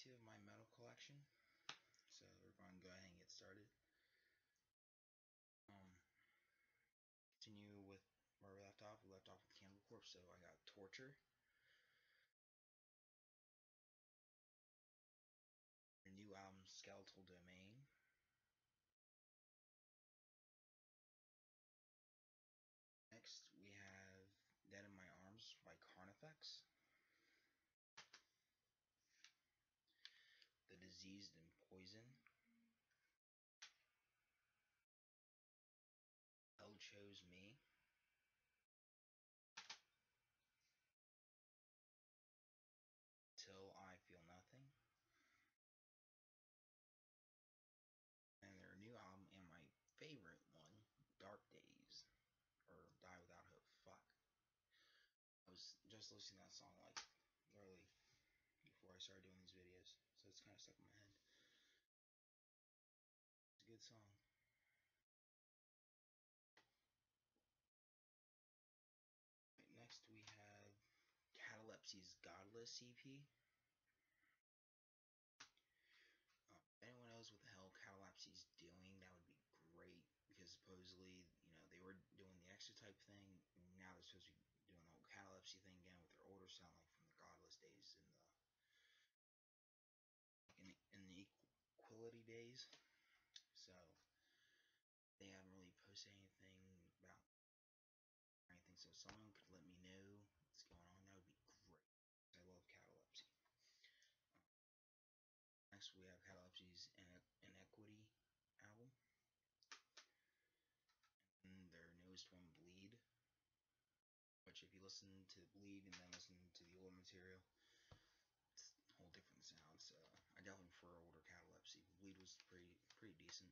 2 of my metal collection. So we're going to go ahead and get started. Continue with where we left off. We left off with Cannibal Corpse, so I got Torture. Their new album, Skeletal Domain. Next, we have Dead in My Arms by Carnifex. The Diseased and Poison. Hell Chose Me. Till I Feel Nothing. And their new album, and my favorite one, Dark Days. Or Die Without Hope. Fuck. I was just listening to that song like literally before I started doing these videos, so it's kind of stuck in my head. It's a good song. Right, next we have Catalepsy's Godless EP. If anyone knows what the hell Catalepsy's doing, that would be great, because supposedly, they were doing the extra type thing, and now they're supposed to be doing the whole Catalepsy thing again with their older sound, like from the Godless days in the Equality days. So they haven't really posted anything about anything, so if someone could let me know what's going on, that would be great. I love Catalepsy. Next we have Catalepsy's Inequity album, and their newest one, Bleed, which if you listen to Bleed and then listen to the older material, it's a whole different sound. So I definitely prefer older Catalepsy. Bleed was pretty decent.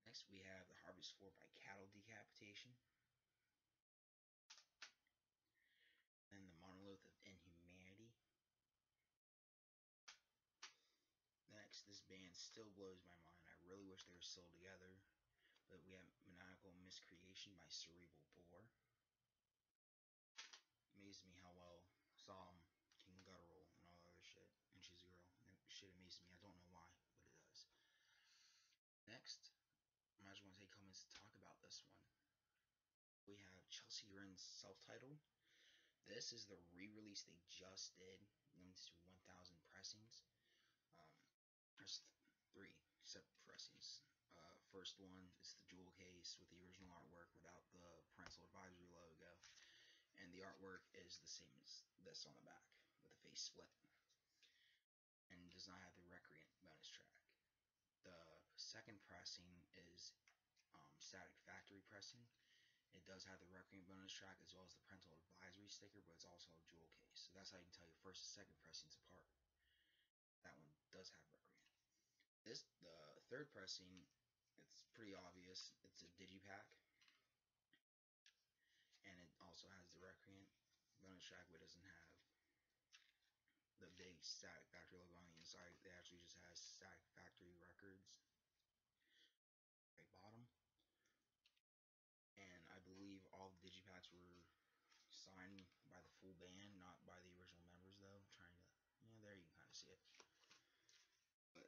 Next we have The Harvest Floor by Cattle Decapitation, and The Monolith of Inhumanity. Next, this band still blows my mind. I really wish they were still together. But we have Maniacal Miscreation by Cerebral Bore. Amazes me how well Psalm, King Guttural, and all that other shit, and She's a Girl. That shit amazes me. I don't know why, but it does. Next, I might just want to take comments to talk about this one. We have Chelsea Grin's self-titled. This is the re-release they just did, limited to 1,000 pressings. There's 3 separate pressings. First one is the jewel case with the original artwork without the parental advisory logo, and the artwork is the same as this on the back with the face split, and does not have the Recreant bonus track. The second pressing is Static Factory pressing. It does have the Recreant bonus track as well as the parental advisory sticker, but it's also a jewel case, so that's how you can tell your first and second pressings apart. That one does have Recreant. The third pressing, it's pretty obvious. It's a digipack, and it also has the Recreant bonus track, but it doesn't have the big Static Factory logo on the inside. It actually just has Static Factory Records right bottom. And I believe all the digipacks were signed by the full band, not by the original members, though. I'm trying to, there you can kind of see it. But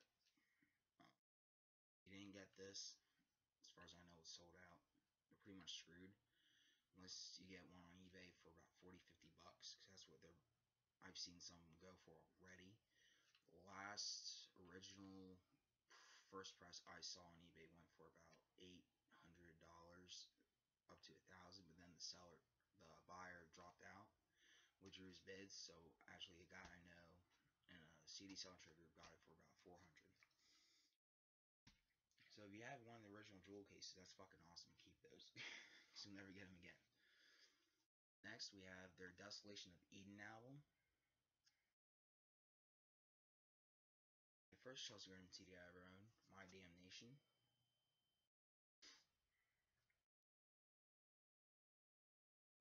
if you didn't get this, as far as I know, it's sold out. You're pretty much screwed unless you get one on eBay for about 40-50 bucks, because that's what I've seen some go for already. The last original first press I saw on eBay went for about $800 up to $1,000, but then the buyer dropped out, withdrew his bids, so actually a guy I know in a CD selling trade group got it for about $400. So if you have one of the original jewel cases, that's fucking awesome. Keep those, because you'll never get them again. Next, we have their Desolation of Eden album. The first Chelsea Grin CD I ever owned, My Damnation.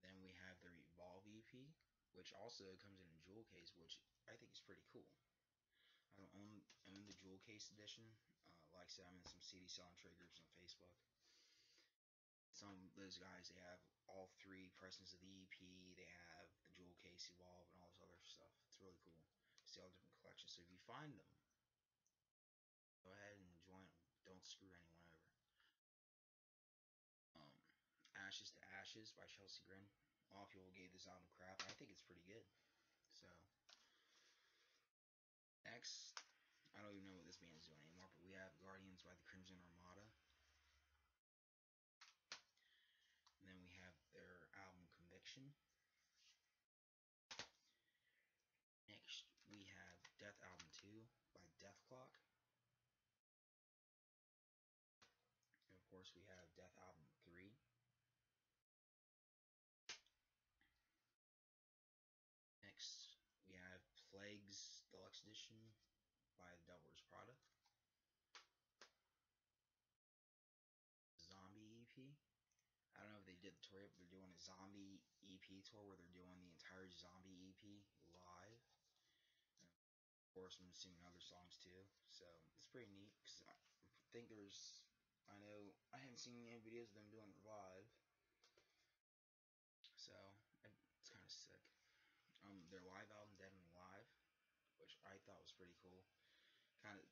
Then we have the Revolve EP, which also comes in a jewel case, which I think is pretty cool. I don't own the jewel case edition. Like I said, I'm in some CD selling trade groups on Facebook. Some of those guys, they have all 3 pressings of the EP. They have the jewel case Evolve and all this other stuff. It's really cool. see all different collections. So if you find them, go ahead and join them. Don't screw anyone over. Ashes to Ashes by Chelsea Grin. A lot of people gave this album crap. I think it's pretty good. So next, I don't even know what this band's doing anymore, but we have Guardians by the Crimson Armada. And then we have their album Conviction. Next, we have Death Album 2 by Dethklok. And of course, we have Death Album 3. Next, we have Plagues Deluxe Edition by Devil Wears Prada. Zombie EP. I don't know if they did the tour yet, but they're doing a zombie EP tour where they're doing the entire zombie EP live. And of course, I'm assuming other songs too. So it's pretty neat because I think I know I haven't seen any videos of them doing it live. So it's kind of sick. Their live album, Dead and Alive, which I thought was pretty cool. Kind of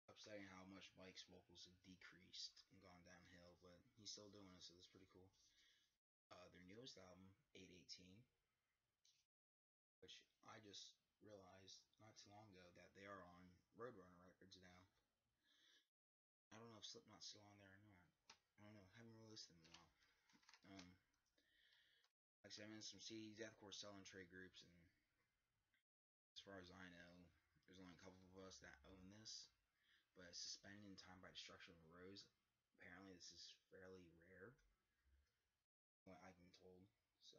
upsetting how much Mike's vocals have decreased and gone downhill, but he's still doing it, so that's pretty cool. Their newest album, 818, which I just realized not too long ago that they are on Roadrunner Records now. I don't know if Slipknot's still on there or not. I don't know. I haven't really listened to them in a while. Like I said, I'm in some CDs, deathcore selling trade groups, and as far as I know, there's only a couple of us that own this. But Suspended in Time by Destruction of a Rose, apparently this is fairly rare, what I've been told. So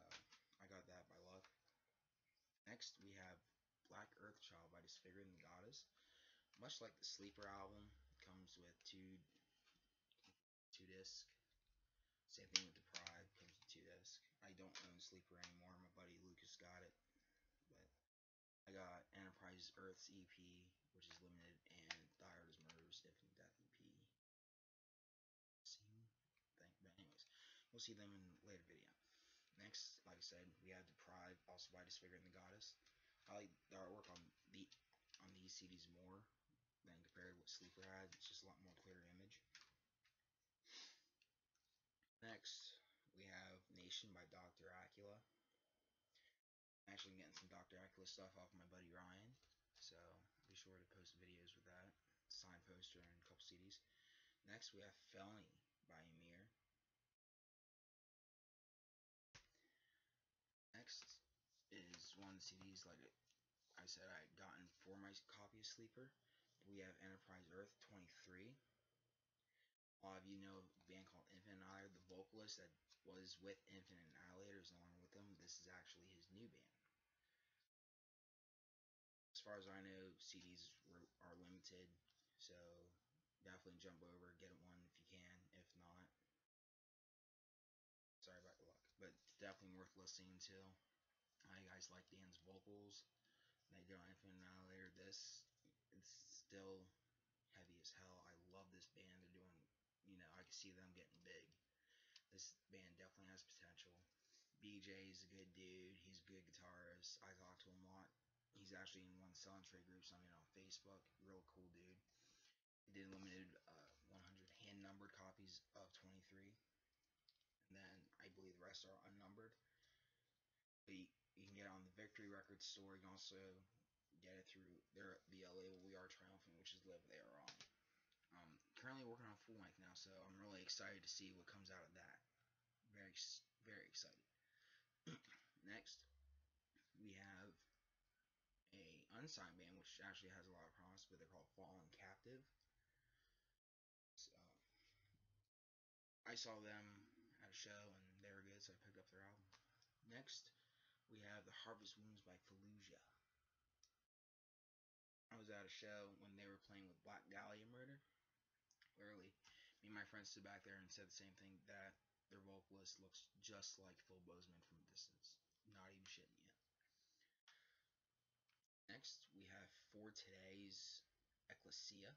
I got that by luck. Next, we have Black Earth Child by Disfiguring the Goddess. Much like the Sleeper album, comes with two disc. Same thing with Deprived, comes with 2 disc. I don't own Sleeper anymore. My buddy Lucas got it, but I got Enterprise Earth's EP, which is limited, and Die Hard as Murder's Infinite Death EP. But anyways, we'll see them in a later video. Next, like I said, we have Deprived, also by Disfiguring the Goddess. I like the artwork on these CDs more than compared to what Sleeper had. It's just a lot more clear image. Next, we have Nation by Dr. Acula. I'm actually getting some Dr. Acula stuff off my buddy Ryan, so be sure to post videos with that. Signed poster and a couple CDs. Next, we have Felony by Ymir. Next is one of the CDs, like I said, I had gotten for my copy of Sleeper. We have Enterprise Earth 23. A lot of you know a band called Infinite Annihilator. The vocalist that was with Infinite Annihilator is no longer with them. This is actually his new band. As far as I know, CDs are limited, so definitely jump over, get one if you can. If not, sorry about the luck, but it's definitely worth listening to. You guys like Dan's vocals. They did on Infinite Annihilator. This it's still heavy as hell. I love this band. They're doing, I can see them getting big. This band definitely has potential. BJ is a good dude. He's a good guitarist. I talk to him a lot. He's actually in one of the selling trade groups I'm in on Facebook. Real cool dude. He did limited 100 hand numbered copies of 23, and then I believe the rest are unnumbered. But you can get it on the Victory Records store. You can also get it through the label We Are Triumphant, which is the label they are on. Currently working on full length now, so I'm really excited to see what comes out of that. Very, very excited. Next, we have a unsigned band, which actually has a lot of promise, but they're called Fallen Captive. So I saw them at a show, and they were good, so I picked up their album. Next, we have The Harvest Wounds by Fallujah. I was at a show when they were playing with Black Dahlia Murder. Literally, me and my friends stood back there and said the same thing, that their vocalist looks just like Phil Bozeman from a distance. Not even shitting you. Next, we have For Today's Ecclesia.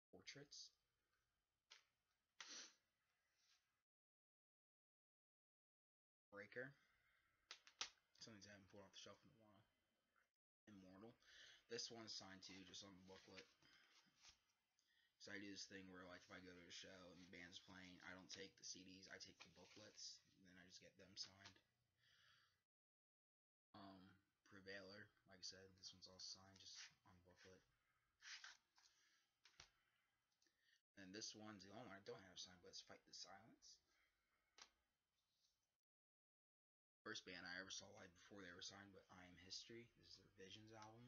Portraits. Breaker. Shelf Nirvana. Immortal. This one's signed too, just on the booklet. So I do this thing where, like, if I go to a show and the band's playing, I don't take the CDs, I take the booklets, and then I just get them signed. Prevailer, like I said, this one's all signed just on booklet. And this one's the only one I don't have signed, but it's Fight the Silence. First band I ever saw live before they were signed, but I Am History. This is their Visions album.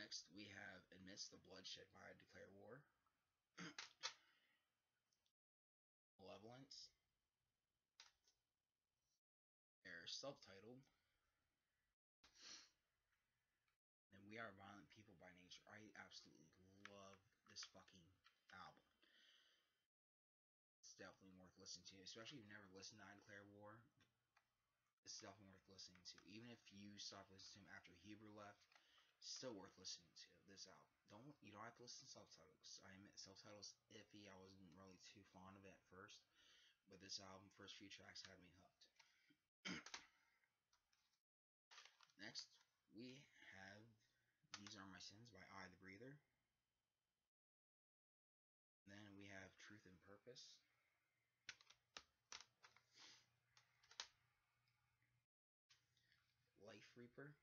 Next, we have Amidst the Bloodshed by Declare War. Malevolence. They're subtitled. And We Are Violent People by Nature. I absolutely love this fucking album. It's definitely worth listening to, especially if you've never listened to I Declare War. It's definitely worth listening to. Even if you stopped listening to him after Huber left, still worth listening to this album. You don't have to listen to subtitles. I admit subtitles iffy. I wasn't really too fond of it at first, but this album, first few tracks had me hooked. Next, we have These Are My Sins by I the Breather. Then we have Truth and Purpose. Life Reaper.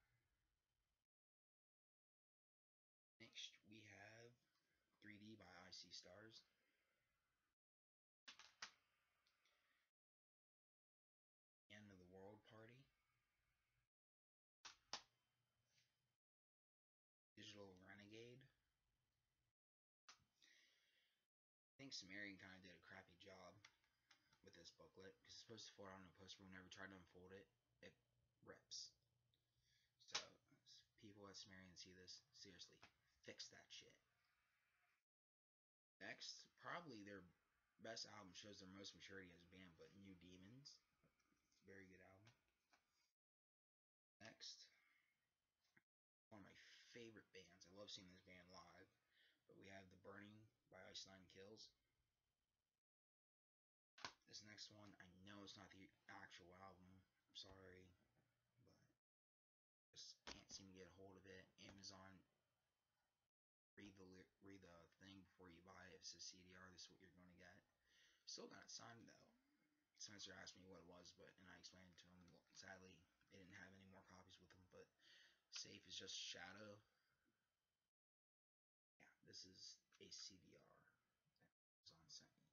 Next, we have 3D by I See Stars. End of the World Party. Digital Renegade. I think Sumerian kind of did a crappy job with this booklet because it's supposed to fold out on a poster. Whenever you try to unfold it, it rips. So, people at Sumerian see this, seriously, fix that shit. Next, probably their best album, shows their most maturity as a band, but New Demons. Very good album. Next, one of my favorite bands. I love seeing this band live. But we have The Burning by Ice Nine Kills. This next one, I know it's not the actual album. I'm sorry, but just can't seem to get a hold of it. Amazon, read the thing before you buy it. If it's a CDR, this is what you're going to get. Still got it signed though. Spencer asked me what it was, and I explained to him. Sadly, they didn't have any more copies with them, but Safe is just Shadow. Yeah, this is a CDR that Amazon sent me.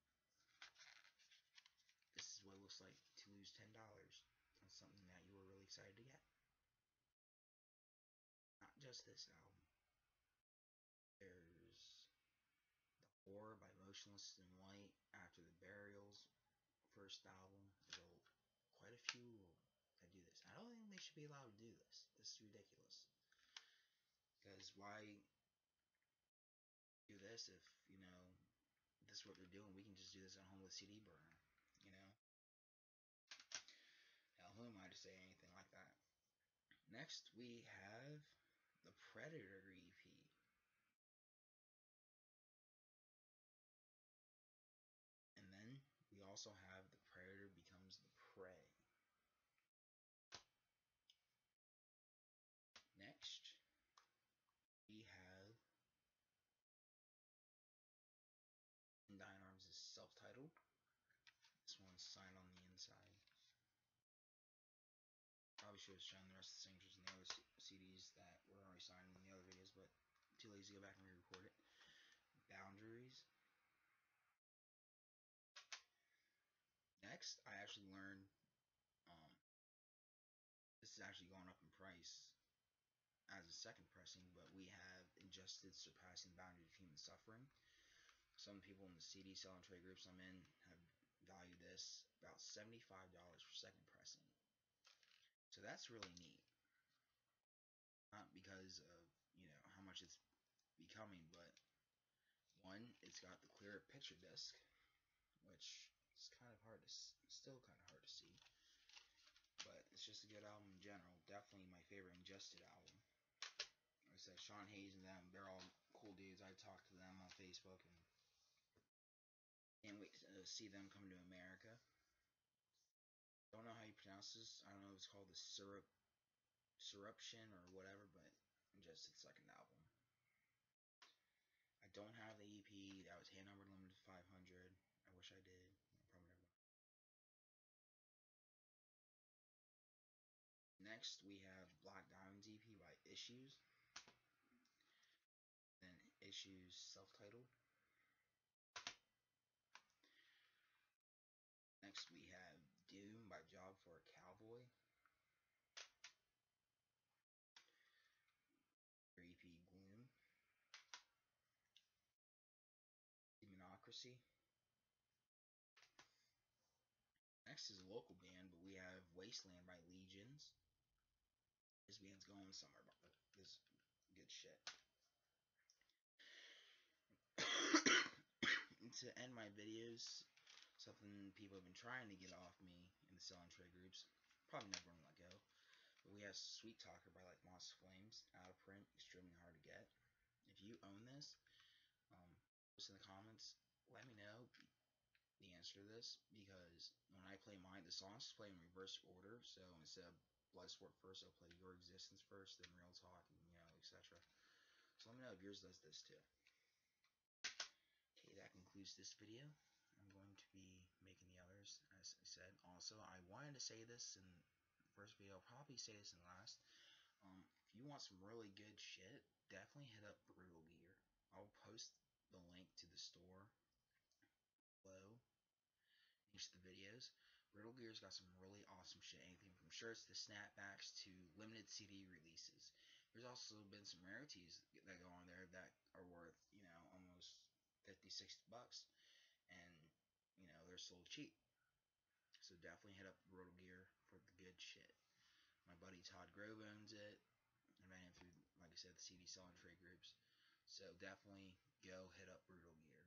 This is what it looks like to lose $10 on something that you were really excited to get. Not just this album. There's The Horror by Motionless in White, After the Burials, first album. There's quite a few that do this. I don't think they should be allowed to do this. This is ridiculous. Because why do this if, this is what they're doing? We can just do this at home with CD burner, you know? Hell, who am I to say anything like that? Next, we have the Predator EP. And then we also have The Predator Becomes the Prey. Next, we have Dying Arms is self-titled. This one's signed on the inside. Probably should have shown the rest of the signatures in the other CDs that were already signed in the other videos, but too lazy to go back and re-record it. Boundaries. Next, I actually learned this is actually going up in price as a second pressing, but we have Injustice Surpassing Boundaries of Human Suffering. Some people in the CD selling trade groups I'm in have valued this about $75 for second pressing. So that's really neat. Not because of, how much it's becoming, but one, it's got the clear picture disc, which is still kind of hard to see. But it's just a good album in general. Definitely my favorite Ingested album. Like I said, Sean Hayes and them, they're all cool dudes. I talk to them on Facebook and can't wait to see them come to America. Don't know how you pronounce pronounces. I don't know if it's called the Syruption or whatever, but just its second album. I don't have the EP. That was hand numbered limited to 500. I wish I did. Probably never. Next, we have Black Diamond's EP by Issues. Then Issues self-titled. Next, we have Doom by Job for a Cowboy. Their EP Gloom. Demonocracy. Next is a local band, but we have Wasteland by Legions. This band's going somewhere, but this good shit. To end my videos, something people have been trying to get off me in the Sell and Trade groups, probably never gonna let go. But we have Sweet Talker by like Moss Flames, out of print, extremely hard to get. If you own this, post in the comments, let me know the answer to this, because when I play mine, the songs play in reverse order. So instead of Bloodsport first, I'll play Your Existence first, then Real Talk, and etc. So let me know if yours does this too. Okay, that concludes this video. I'm going to be making the others, as I said. Also, I wanted to say this in the first video. I'll probably say this in the last. If you want some really good shit, definitely hit up Brutal Gear. I'll post the link to the store below each of the videos. Brutal Gear's got some really awesome shit. Anything from shirts to snapbacks to limited CD releases. There's also been some rarities that go on there that are worth, almost 50, 60 bucks. And, they're sold cheap. So definitely hit up Brutal Gear for the good shit. My buddy Todd Grove owns it. I met him through, like I said, the CD Sell and Trade groups. So definitely go hit up Brutal Gear.